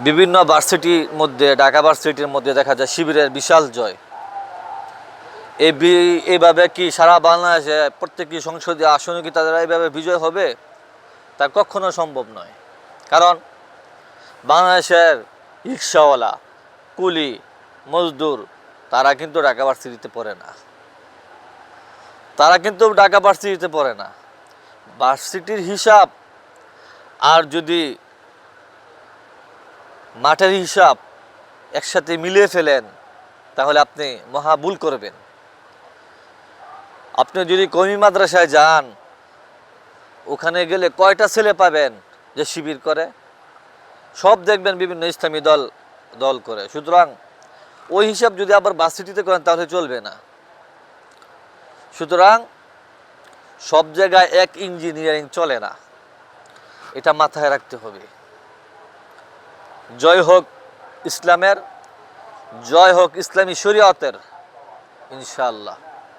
বিভিন্ন ভার্সিটির মধ্যে, ঢাকা ভার্সিটির মধ্যে দেখা যায় শিবিরের বিশাল জয়। এইভাবে কি সারা বাংলাদেশে প্রত্যেকটি সংসদীয় আসনে কি তাদের এইভাবে বিজয় হবে? তা কখনো সম্ভব নয়। কারণ বাংলাদেশের রিক্সাওয়ালা, কুলি, মজদুর তারা কিন্তু ঢাকা ভার্সিটিতে পড়ে না। ভার্সিটির হিসাব আর যদি মাঠের হিসাব একসাথে মিলিয়ে ফেলেন তাহলে আপনি মহা ভুল করবেন। আপনি যদি কওমি মাদ্রাসায় যান, ওখানে গেলে কয়টা ছেলে পাবেন যে শিবির করে? সব দেখবেন বিভিন্ন ইসলামী দল করে। সুতরাং ওই হিসাব যদি আবার ভার্সিটিতে করেন তাহলে চলবে না। সুতরাং সব জায়গায় এক ইঞ্জিনিয়ারিং চলে না, এটা মাথায় রাখতে হবে। জয় হোক ইসলামের, জয় হোক ইসলামী শরীয়তের, ইনশাআল্লাহ।